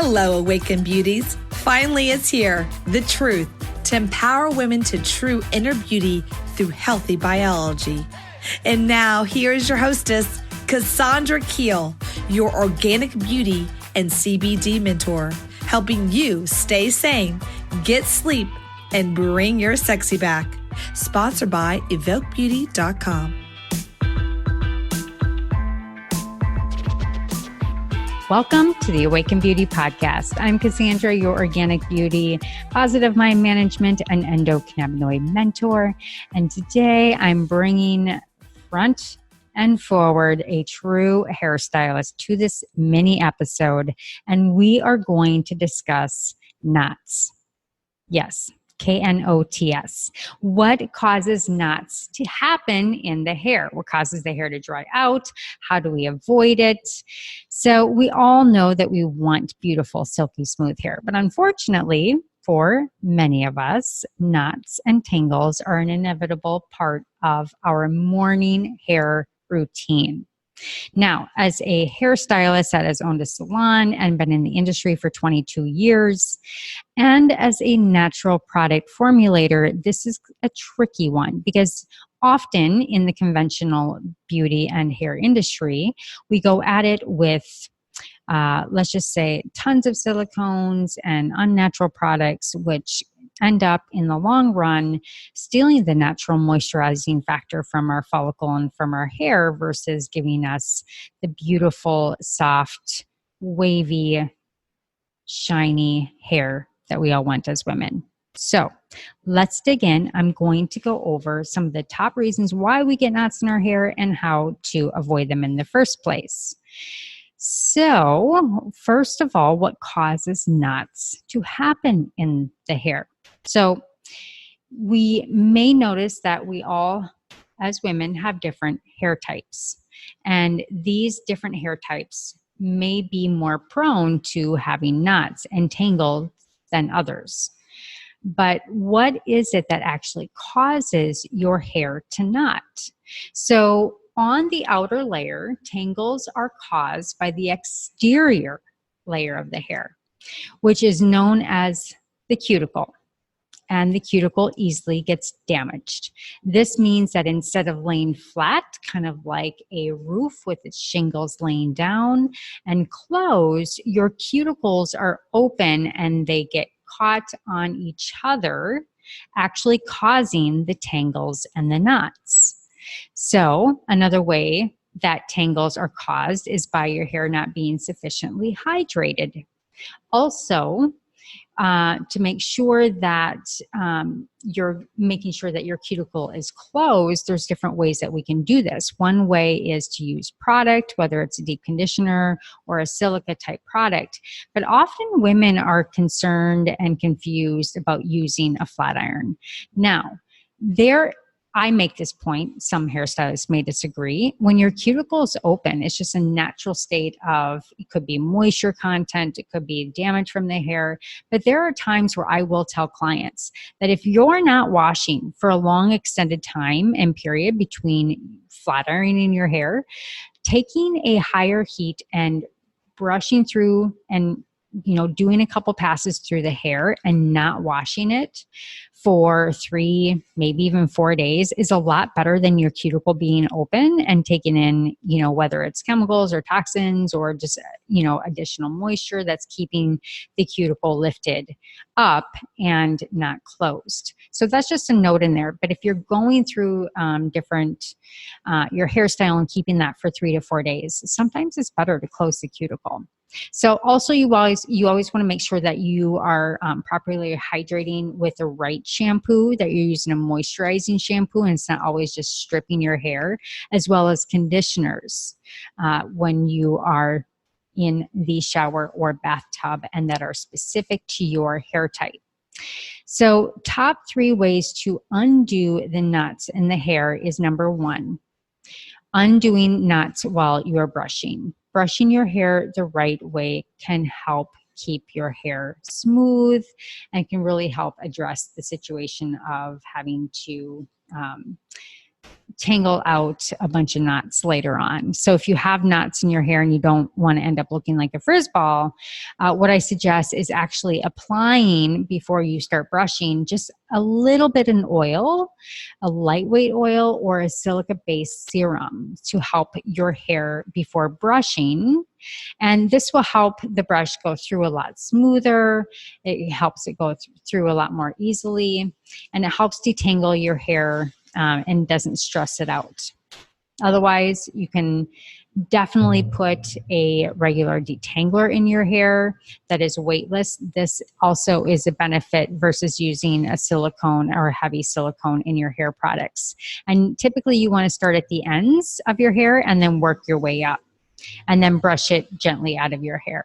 Hello, Awakened Beauties. Finally, it's here. The truth to empower women to true inner beauty through healthy biology. And now, here is your hostess, Cassandra Keel, your organic beauty and CBD mentor, helping you stay sane, get sleep, and bring your sexy back. Sponsored by evokebeauty.com. Welcome to the Awaken Beauty Podcast. I'm Cassandra, your organic beauty, positive mind management, and endocannabinoid mentor. And today I'm bringing front and forward a true hairstylist to this mini episode. And we are going to discuss knots. Yes. Knots. What causes knots to happen in the hair? What causes the hair to dry out? How do we avoid it? So we all know that we want beautiful, silky smooth hair, but unfortunately, for many of us, knots and tangles are an inevitable part of our morning hair routine. Now, as a hairstylist that has owned a salon and been in the industry for 22 years, and as a natural product formulator, this is a tricky one because often in the conventional beauty and hair industry, we go at it with let's just say tons of silicones and unnatural products, which end up in the long run stealing the natural moisturizing factor from our follicle and from our hair versus giving us the beautiful, soft, wavy, shiny hair that we all want as women. So let's dig in. I'm going to go over some of the top reasons why we get knots in our hair and how to avoid them in the first place. So first of all, what causes knots to happen in the hair? So we may notice that we all, as women, have different hair types. And these different hair types may be more prone to having knots and tangles than others. But what is it that actually causes your hair to knot? So on the outer layer, tangles are caused by the exterior layer of the hair, which is known as the cuticle. And the cuticle easily gets damaged. This means that instead of laying flat, kind of like a roof with its shingles laying down and closed, your cuticles are open and they get caught on each other, actually causing the tangles and the knots. So another way that tangles are caused is by your hair not being sufficiently hydrated. Also, to make sure that you're making sure that your cuticle is closed, there's different ways that we can do this. One way is to use product, whether it's a deep conditioner or a silica type product. But often women are concerned and confused about using a flat iron. Now, I make this point, some hairstylists may disagree. When your cuticle is open, it's just a natural state of, it could be moisture content, it could be damage from the hair. But there are times where I will tell clients that if you're not washing for a long extended time and period between flat ironing your hair, taking a higher heat and brushing through and doing a couple passes through the hair and not washing it for 3, maybe even 4 days is a lot better than your cuticle being open and taking in, whether it's chemicals or toxins or just, additional moisture that's keeping the cuticle lifted up and not closed. So that's just a note in there. But if you're going through your hairstyle and keeping that for 3 to 4 days, sometimes it's better to close the cuticle. So also you always want to make sure that you are properly hydrating with the right shampoo, that you're using a moisturizing shampoo and it's not always just stripping your hair, as well as conditioners when you are in the shower or bathtub and that are specific to your hair type. So top 3 ways to undo the knots in the hair is number 1, undoing knots while you're brushing. Brushing your hair the right way can help keep your hair smooth and can really help address the situation of having to tangle out a bunch of knots later on. So if you have knots in your hair and you don't want to end up looking like a frizz ball, what I suggest is actually applying before you start brushing just a little bit in oil, a lightweight oil or a silica-based serum to help your hair before brushing. And this will help the brush go through a lot smoother. It helps it go through a lot more easily, and it helps detangle your hair and doesn't stress it out. Otherwise, you can definitely put a regular detangler in your hair that is weightless. This also is a benefit versus using a silicone or a heavy silicone in your hair products. And typically you want to start at the ends of your hair and then work your way up, and then brush it gently out of your hair.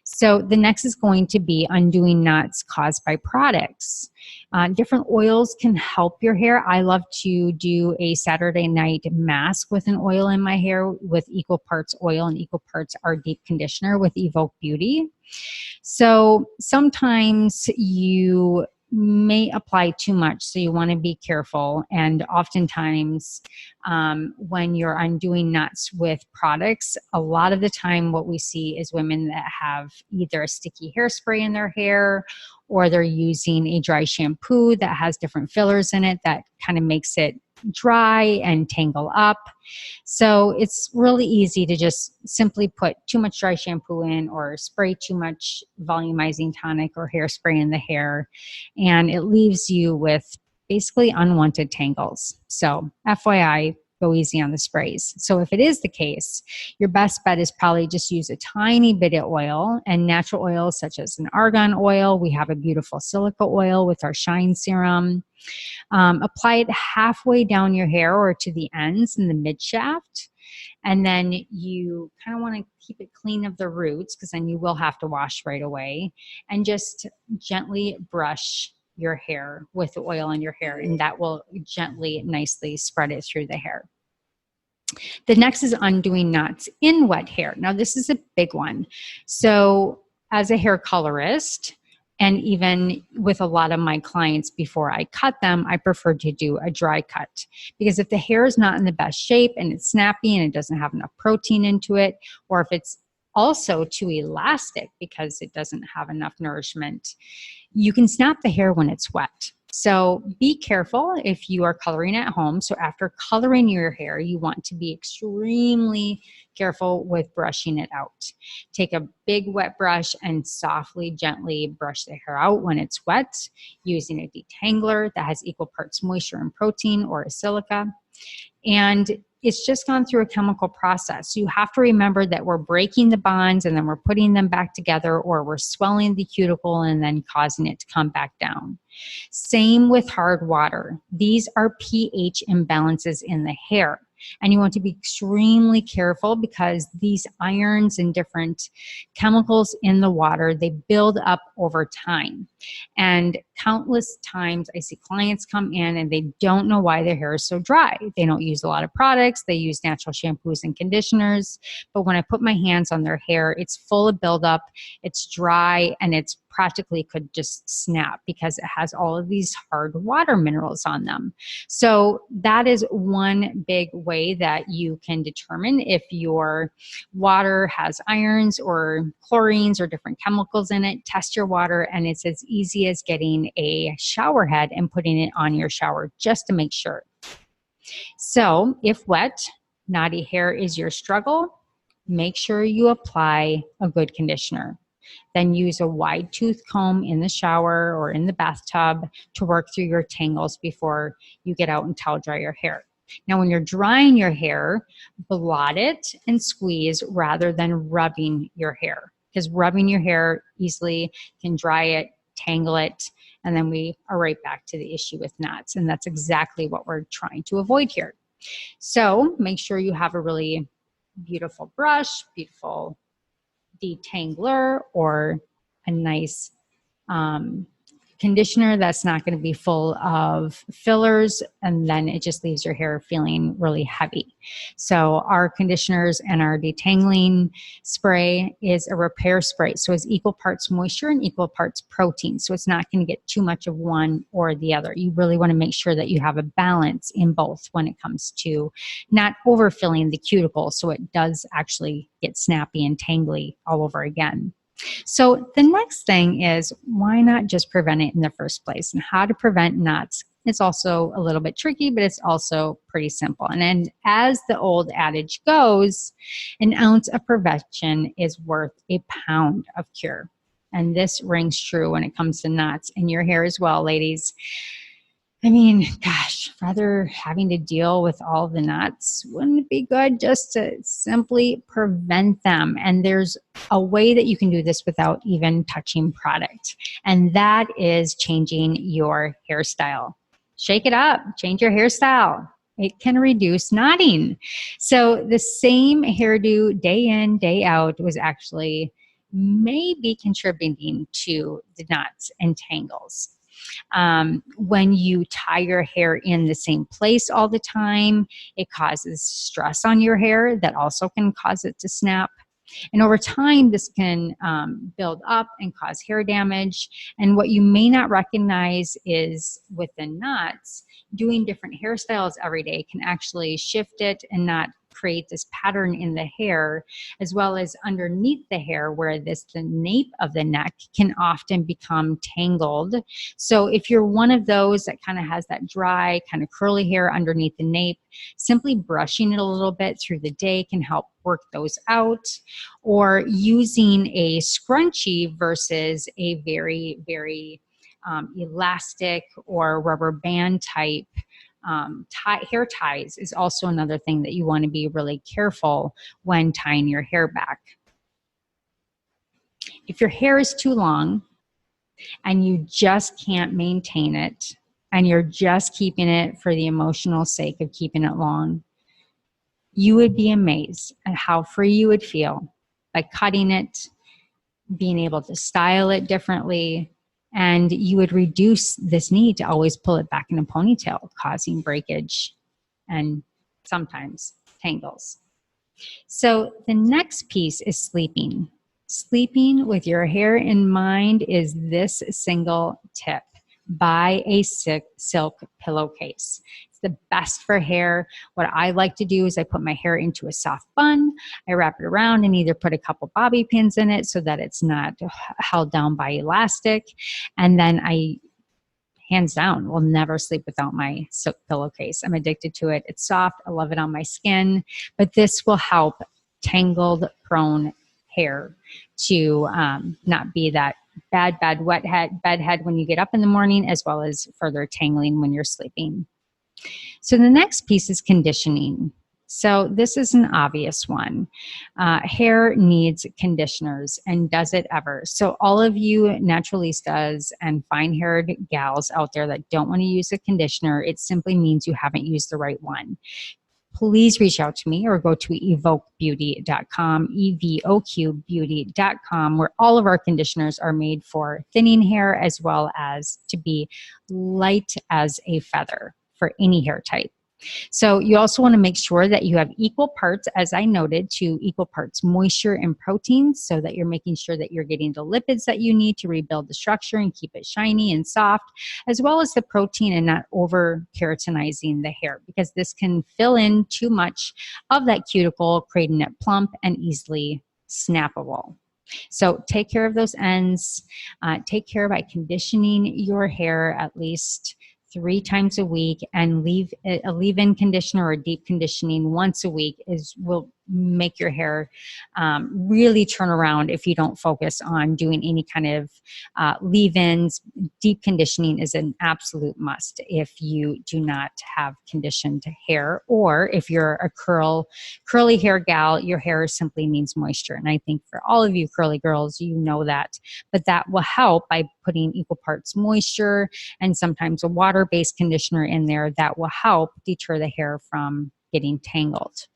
So the next is going to be undoing knots caused by products. Different oils can help your hair. I love to do a Saturday night mask with an oil in my hair with equal parts oil and equal parts our deep conditioner with Evoke Beauty. So sometimes you may apply too much, so you want to be careful. And oftentimes when you're undoing knots with products, a lot of the time what we see is women that have either a sticky hairspray in their hair, or they're using a dry shampoo that has different fillers in it that kind of makes it dry and tangle up. So it's really easy to just simply put too much dry shampoo in, or spray too much volumizing tonic or hairspray in the hair, and it leaves you with basically unwanted tangles. So FYI, go easy on the sprays. So if it is the case, your best bet is probably just use a tiny bit of oil, and natural oils such as an argan oil. We have a beautiful silica oil with our Shine Serum. Apply it halfway down your hair or to the ends in the mid shaft. And then you kind of want to keep it clean of the roots, because then you will have to wash right away, and just gently brush your hair with the oil in your hair, and that will gently, nicely spread it through the hair. The next is undoing knots in wet hair. Now, this is a big one. So as a hair colorist, and even with a lot of my clients, before I cut them, I prefer to do a dry cut, because if the hair is not in the best shape and it's snappy and it doesn't have enough protein into it, or if it's also too elastic because it doesn't have enough nourishment, you can snap the hair when it's wet. So be careful if you are coloring at home. So after coloring your hair, you want to be extremely careful with brushing it out. Take a big wet brush and softly, gently brush the hair out when it's wet, using a detangler that has equal parts moisture and protein, or a silica. And it's just gone through a chemical process. You have to remember that we're breaking the bonds and then we're putting them back together, or we're swelling the cuticle and then causing it to come back down. Same with hard water. These are pH imbalances in the hair. And you want to be extremely careful, because these irons and different chemicals in the water, they build up over time. And countless times I see clients come in and they don't know why their hair is so dry. They don't use a lot of products. They use natural shampoos and conditioners. But when I put my hands on their hair, it's full of buildup, it's dry, and it's practically could just snap because it has all of these hard water minerals on them. So that is one big way that you can determine if your water has irons or chlorines or different chemicals in it. Test your water, and it's as easy as getting a shower head and putting it on your shower just to make sure. So if wet, knotty hair is your struggle, make sure you apply a good conditioner. Then use a wide tooth comb in the shower or in the bathtub to work through your tangles before you get out and towel dry your hair. Now, when you're drying your hair, blot it and squeeze rather than rubbing your hair, because rubbing your hair easily can dry it, tangle it, and then we are right back to the issue with knots. And that's exactly what we're trying to avoid here. So make sure you have a really beautiful brush, beautiful detangler, or a nice conditioner that's not going to be full of fillers, and then it just leaves your hair feeling really heavy. So our conditioners and our detangling spray is a repair spray. So it's equal parts moisture and equal parts protein. So it's not going to get too much of one or the other. You really want to make sure that you have a balance in both when it comes to not overfilling the cuticle so it does actually get snappy and tangly all over again. So the next thing is, why not just prevent it in the first place? And how to prevent knots. It's also a little bit tricky, but it's also pretty simple. And then as the old adage goes, an ounce of prevention is worth a pound of cure. And this rings true when it comes to knots in your hair as well, ladies. I mean, gosh, rather having to deal with all the knots, wouldn't it be good just to simply prevent them? And there's a way that you can do this without even touching product. And that is changing your hairstyle. Shake it up, change your hairstyle. It can reduce knotting. So the same hairdo day in, day out was actually maybe contributing to the knots and tangles. When you tie your hair in the same place all the time, it causes stress on your hair that also can cause it to snap. And over time, this can build up and cause hair damage. And what you may not recognize is with the knots, doing different hairstyles every day can actually shift it and not create this pattern in the hair, as well as underneath the hair where the nape of the neck can often become tangled. So if you're one of those that kind of has that dry, kind of curly hair underneath the nape, simply brushing it a little bit through the day can help work those out, or using a scrunchie versus a very, very elastic or rubber band type hair ties is also another thing that you want to be really careful when tying your hair back. If your hair is too long and you just can't maintain it and you're just keeping it for the emotional sake of keeping it long, you would be amazed at how free you would feel by cutting it, being able to style it differently, and you would reduce this need to always pull it back in a ponytail, causing breakage and sometimes tangles. So the next piece is sleeping. Sleeping with your hair in mind is this single tip. Buy a silk pillowcase. It's the best for hair. What I like to do is I put my hair into a soft bun. I wrap it around and either put a couple bobby pins in it so that it's not held down by elastic. And then I, hands down, will never sleep without my silk pillowcase. I'm addicted to it. It's soft. I love it on my skin. But this will help tangled, prone hair to not be that bad bedhead when you get up in the morning, as well as further tangling when you're sleeping. So the next piece is conditioning. So this is an obvious one. Hair needs conditioners, and does it ever? So all of you naturalistas and fine-haired gals out there that don't want to use a conditioner, it simply means you haven't used the right one. Please reach out to me or go to evoquebeauty.com, EVOQbeauty.com, where all of our conditioners are made for thinning hair as well as to be light as a feather for any hair type. So you also want to make sure that you have equal parts, as I noted, to equal parts moisture and protein, so that you're making sure that you're getting the lipids that you need to rebuild the structure and keep it shiny and soft, as well as the protein, and not over keratinizing the hair, because this can fill in too much of that cuticle, creating it plump and easily snappable. So take care of those ends. Take care by conditioning your hair at least 3 times a week, and a leave-in conditioner or deep conditioning once a week will make your hair really turn around if you don't focus on doing any kind of leave-ins. Deep conditioning is an absolute must if you do not have conditioned hair, or if you're a curly hair gal, your hair simply needs moisture. And I think for all of you curly girls, you know that. But that will help by putting equal parts moisture and sometimes a water-based conditioner in there that will help deter the hair from getting tangled.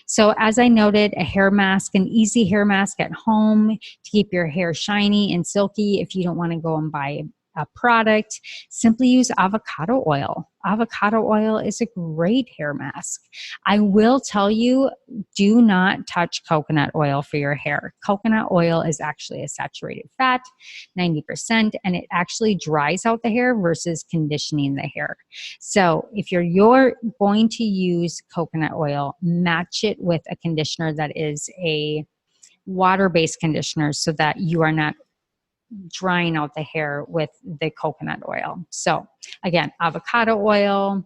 So as I noted, a hair mask, an easy hair mask at home to keep your hair shiny and silky. If you don't want to go and buy a product, simply use avocado oil. Avocado oil is a great hair mask. I will tell you, do not touch coconut oil for your hair. Coconut oil is actually a saturated fat, 90%, and it actually dries out the hair versus conditioning the hair. So if you're going to use coconut oil, match it with a conditioner that is a water-based conditioner so that you are not drying out the hair with the coconut oil. So again, avocado oil,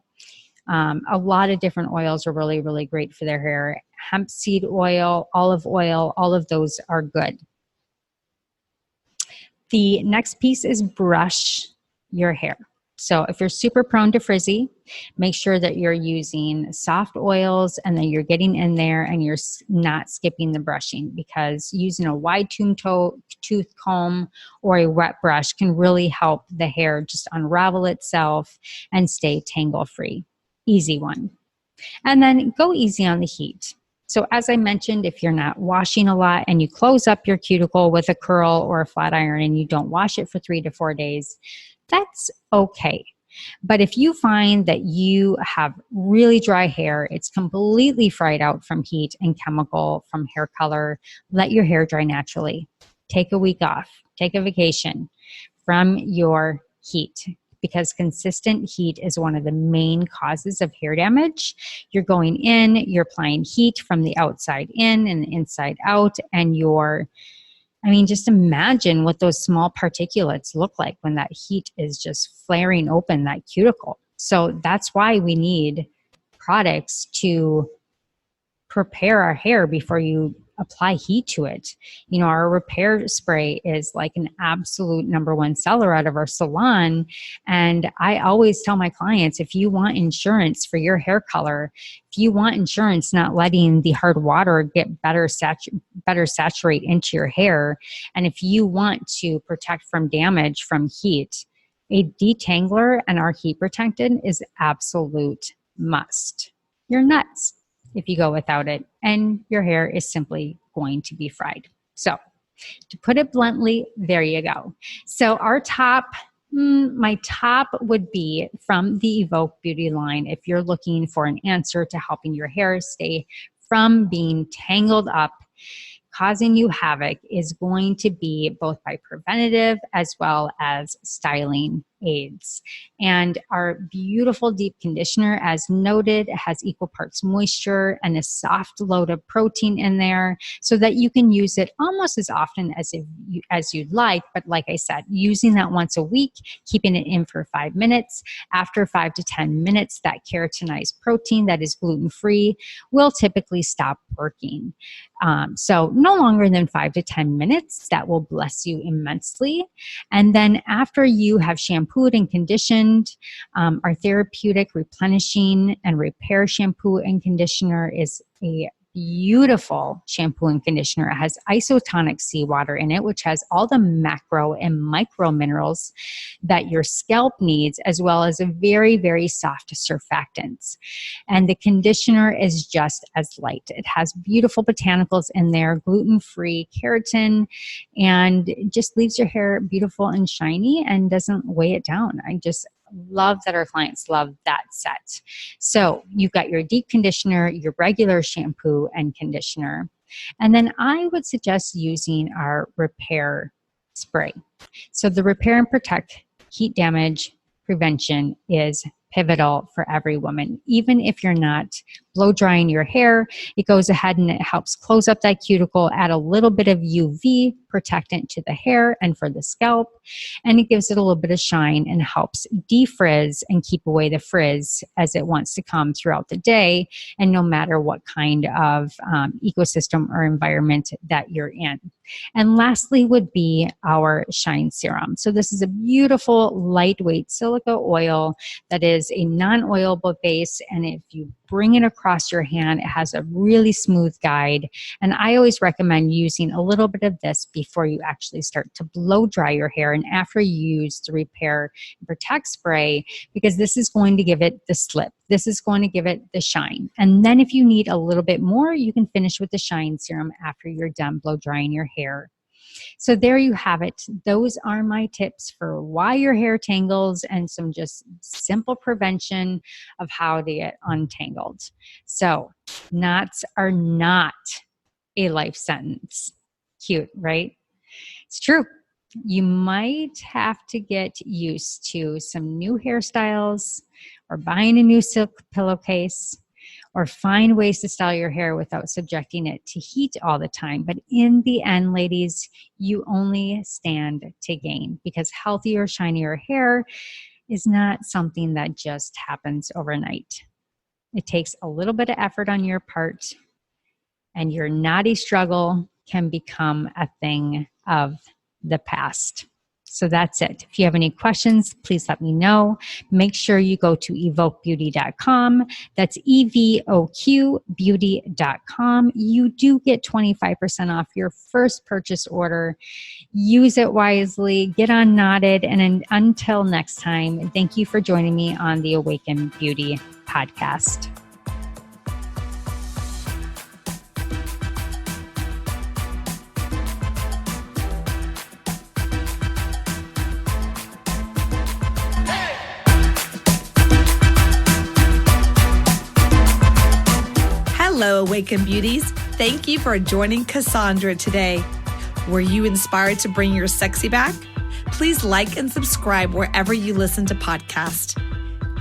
a lot of different oils are really, really great for their hair. Hemp seed oil, olive oil, all of those are good. The next piece is brush your hair. So if you're super prone to frizzy, make sure that you're using soft oils and then you're getting in there and you're not skipping the brushing, because using a wide tooth comb or a wet brush can really help the hair just unravel itself and stay tangle free. Easy one. And then go easy on the heat. So as I mentioned, if you're not washing a lot and you close up your cuticle with a curl or a flat iron and you don't wash it for 3 to 4 days, that's okay. But if you find that you have really dry hair, it's completely fried out from heat and chemical from hair color, let your hair dry naturally. Take a week off. Take a vacation from your heat, because consistent heat is one of the main causes of hair damage. You're going in, you're applying heat from the outside in and the inside out, and just imagine what those small particulates look like when that heat is just flaring open that cuticle. So that's why we need products to prepare our hair before you apply heat to it. Our repair spray is like an absolute #1 seller out of our salon. And I always tell my clients, if you want insurance for your hair color, if you want insurance not letting the hard water get better saturate into your hair, and if you want to protect from damage from heat, a detangler and our heat protectant is absolute must. You're nuts if you go without it, and your hair is simply going to be fried. So to put it bluntly, there you go. So our my top would be from the Evoke Beauty line. If you're looking for an answer to helping your hair stay from being tangled up, causing you havoc, is going to be both by preventative as well as styling aids. And our beautiful deep conditioner, as noted, has equal parts moisture and a soft load of protein in there, so that you can use it almost as often as you'd like. But like I said, using that once a week, keeping it in for 5 minutes. After 5 to 10 minutes, that keratinized protein that is gluten-free will typically stop working. So no longer than 5 to 10 minutes, that will bless you immensely. And then after you have shampooed and conditioned, our therapeutic replenishing and repair shampoo and conditioner is a beautiful shampoo and conditioner. It has isotonic seawater in it, which has all the macro and micro minerals that your scalp needs, as well as a very, very soft surfactants. And the conditioner is just as light. It has beautiful botanicals in there, gluten-free, keratin, and it just leaves your hair beautiful and shiny and doesn't weigh it down. I just love that our clients love that set. So you've got your deep conditioner, your regular shampoo and conditioner. And then I would suggest using our repair spray. So the repair and protect heat damage prevention is pivotal for every woman. Even if you're not blow drying your hair, it goes ahead and it helps close up that cuticle, add a little bit of UV protectant to the hair and for the scalp, and it gives it a little bit of shine and helps defrizz and keep away the frizz as it wants to come throughout the day, and no matter what kind of ecosystem or environment that you're in. And lastly would be our shine serum. So this is a beautiful lightweight silica oil that is a non-oilable base, and if you bring it across your hand, it has a really smooth guide. And I always recommend using a little bit of this before you actually start to blow dry your hair and after you use the repair and protect spray, because this is going to give it the slip. This is going to give it the shine. And then if you need a little bit more, you can finish with the shine serum after you're done blow drying your hair. So there you have it. Those are my tips for why your hair tangles and some just simple prevention of how to get untangled. So knots are not a life sentence. Cute, right? It's true. You might have to get used to some new hairstyles or buying a new silk pillowcase or find ways to style your hair without subjecting it to heat all the time. But in the end, ladies, you only stand to gain because healthier, shinier hair is not something that just happens overnight. It takes a little bit of effort on your part, and your knotty struggle can become a thing of the past. So that's it. If you have any questions, please let me know. Make sure you go to evoquebeauty.com. That's EVOQbeauty.com. You do get 25% off your first purchase order. Use it wisely. Get unknotted. And until next time, thank you for joining me on the Awaken Beauty podcast. Hello, Awaken Beauties. Thank you for joining Cassandra today. Were you inspired to bring your sexy back? Please like and subscribe wherever you listen to podcasts.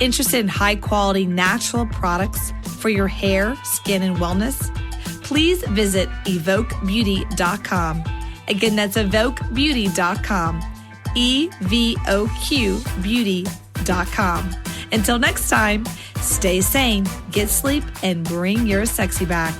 Interested in high-quality natural products for your hair, skin, and wellness? Please visit evoquebeauty.com. Again, that's evoquebeauty.com. EVOQbeauty.com. Until next time, stay sane, get sleep, and bring your sexy back.